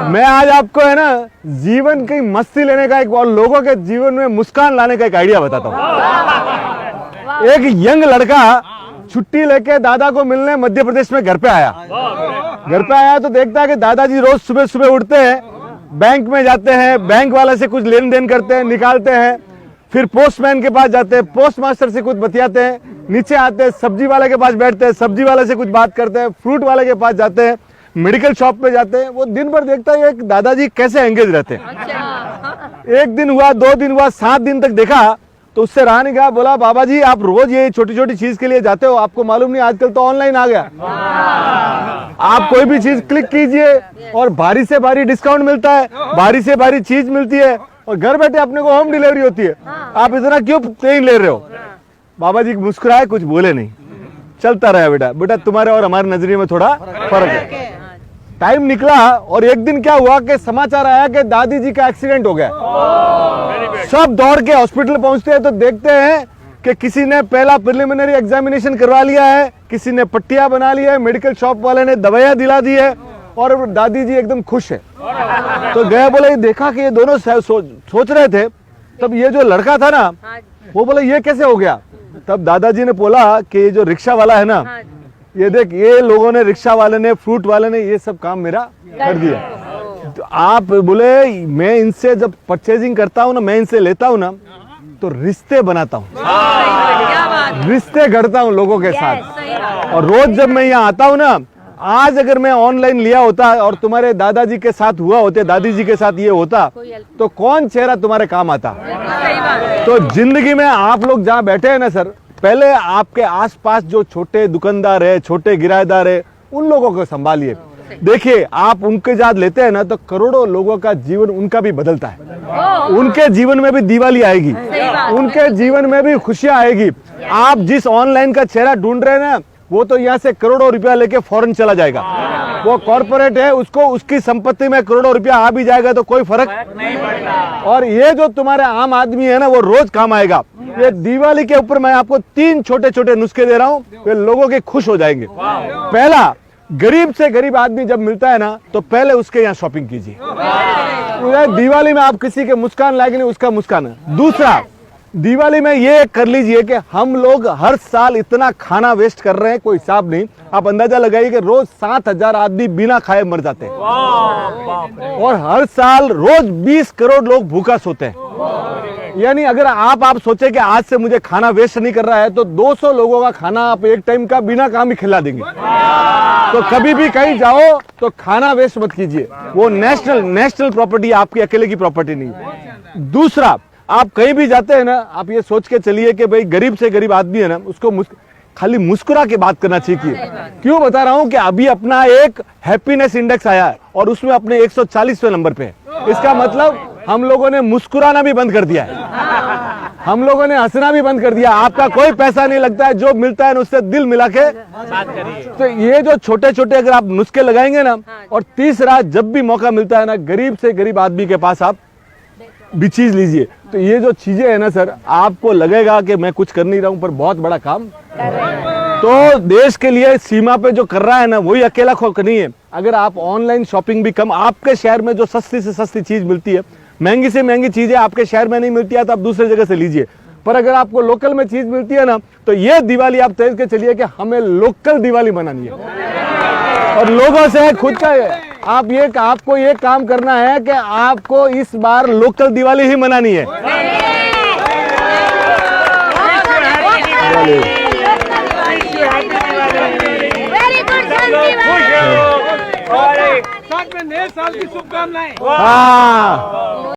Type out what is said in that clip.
मैं आज आपको है ना जीवन की मस्ती लेने का एक और लोगों के जीवन में मुस्कान लाने का एक आइडिया बताता हूँ। एक यंग लड़का छुट्टी लेके दादा को मिलने मध्य प्रदेश में घर पे आया। तो देखता है कि दादाजी रोज सुबह सुबह उठते हैं, बैंक में जाते हैं, बैंक वाले से कुछ लेन देन करते हैं, निकालते हैं, फिर पोस्टमैन के पास जाते हैं, पोस्ट मास्टर से कुछ बतियाते हैं, नीचे आते हैं, सब्जी वाले के पास बैठते हैं, सब्जी वाले से कुछ बात करते हैं, फ्रूट वाले के पास जाते हैं, मेडिकल शॉप पे जाते हैं। वो दिन भर देखता है एक दादाजी कैसे एंगेज रहते हैं। एक दिन हुआ, 2 दिन हुआ, 7 दिन तक देखा तो उससे रहा नहीं गया। बोला बाबा जी आप रोज ये छोटी छोटी चीज के लिए जाते हो, आपको मालूम नहीं आजकल तो ऑनलाइन आ गया। आप कोई भी चीज क्लिक कीजिए और भारी से भारी डिस्काउंट मिलता है, भारी से भारी चीज मिलती है और घर बैठे अपने को होम डिलीवरी होती है। आप इतना क्यों पेन ले रहे हो? बाबा जी मुस्कुराए, कुछ बोले नहीं, चलता रहा। बेटा तुम्हारे और हमारे नजरिए में थोड़ा फर्क है। टाइम निकला और एक दिन क्या हुआ कि समाचार आया कि दादी जी का एक्सीडेंट हो गया। सब दौड़ के हॉस्पिटल पहुंचते हैं तो देखते हैं कि किसी ने पहला प्रिलिमिनरी एग्जामिनेशन करवा लिया है, किसी ने पट्टियां बना लिया है, मेडिकल शॉप वाले ने दवाइयां दिला दी है और दादी जी एकदम खुश है। तो गया, बोले देखा कि ये दोनों सोच रहे थे। तब ये जो लड़का था ना वो बोला ये कैसे हो गया? तब दादाजी ने बोला कि ये जो रिक्शा वाला है ना, ये देख ये लोगों ने, रिक्शा वाले ने, फ्रूट वाले ने ये सब काम मेरा कर दिया। तो आप बोले मैं इनसे जब परचेजिंग करता हूँ ना, मैं इनसे लेता हूँ ना तो रिश्ते बनाता हूँ, रिश्ते गढ़ता हूँ लोगों के साथ। और रोज जब मैं यहाँ आता हूँ ना, आज अगर मैं ऑनलाइन लिया होता और तुम्हारे दादाजी के साथ हुआ होते, दादी जी के साथ ये होता तो कौन चेहरा तुम्हारे काम आता? तो जिंदगी में आप लोग जहाँ बैठे हैं ना सर, पहले आपके आसपास जो छोटे दुकानदार है, छोटे किराएदार है, उन लोगों को संभालिए। देखिए आप उनके साथ लेते हैं ना तो करोड़ों लोगों का जीवन उनका भी बदलता है। उनके जीवन में भी दिवाली आएगी, उनके जीवन में भी खुशियां आएगी। आप जिस ऑनलाइन का चेहरा ढूंढ रहे हैं ना, वो तो यहाँ से करोड़ों रुपया लेके फॉरेन चला जाएगा। वो कॉर्पोरेट है, उसको उसकी संपत्ति में करोड़ों रुपया आ भी जाएगा तो कोई फर्क नहीं पड़ता। और ये जो तुम्हारे आम आदमी है ना, वो रोज काम आएगा। ये दिवाली के ऊपर मैं आपको 3 छोटे छोटे नुस्खे दे रहा हूँ, वे लोगों के खुश हो जाएंगे। पहला, गरीब से गरीब आदमी जब मिलता है ना तो पहले उसके यहाँ शॉपिंग कीजिए। दिवाली में आप किसी के मुस्कान लाएंगे नहीं, उसका मुस्कान है। दूसरा, दिवाली में ये कर लीजिए कि हम लोग हर साल इतना खाना वेस्ट कर रहे हैं, कोई हिसाब नहीं। आप अंदाजा लगाइए कि रोज 7,000 आदमी बिना खाए मर जाते हैं और हर साल रोज 20 करोड़ लोग भूखा सोते हैं। यानी अगर आप सोचे कि आज से मुझे खाना वेस्ट नहीं कर रहा है तो 200 लोगों का खाना आप एक टाइम का बिना काम ही खिला देंगे। तो कभी भी कहीं जाओ तो खाना वेस्ट मत कीजिए। वो नेशनल प्रॉपर्टी, आपकी अकेले की प्रॉपर्टी नहीं। दूसरा, आप कहीं भी जाते हैं ना, आप ये सोच के चलिए कि भाई गरीब से गरीब आदमी है ना, उसको खाली मुस्कुरा के बात करना चाहिए। क्यों बता रहा हूं कि अभी अपना एक हैप्पीनेस इंडेक्स आया है और उसमें अपने 140वें नंबर पे है। इसका मतलब हम लोगों ने मुस्कुराना भी बंद कर दिया है, हम लोगों ने हंसना भी बंद कर दिया। आपका कोई पैसा नहीं लगता है, जो मिलता है उससे दिल मिला के बात करिए। तो ये जो छोटे छोटे अगर आप नुस्खे लगाएंगे ना, और तीसरा, जब भी मौका मिलता है ना, गरीब से गरीब आदमी के पास आप भी चीज लीजिए। तो ये जो चीजें है ना सर, आपको लगेगा कि मैं कुछ कर नहीं रहा हूं पर बहुत बड़ा काम। तो देश के लिए सीमा पे जो कर रहा है ना, वही अकेला खोक नहीं है। अगर आप ऑनलाइन शॉपिंग भी कम, आपके शहर में जो सस्ती से सस्ती चीज मिलती है, महंगी से महंगी चीजें आपके शहर में नहीं मिलती है तो आप दूसरी जगह से लीजिए। पर अगर आपको लोकल में चीज मिलती है ना, तो ये दिवाली आप तय के चलिए कि हमें लोकल दिवाली मनानी है। और लोगों से खुद का आपको ये काम करना है कि आपको इस बार लोकल दिवाली ही मनानी है। साथ में नए साल की शुभकामनाएं। हाँ।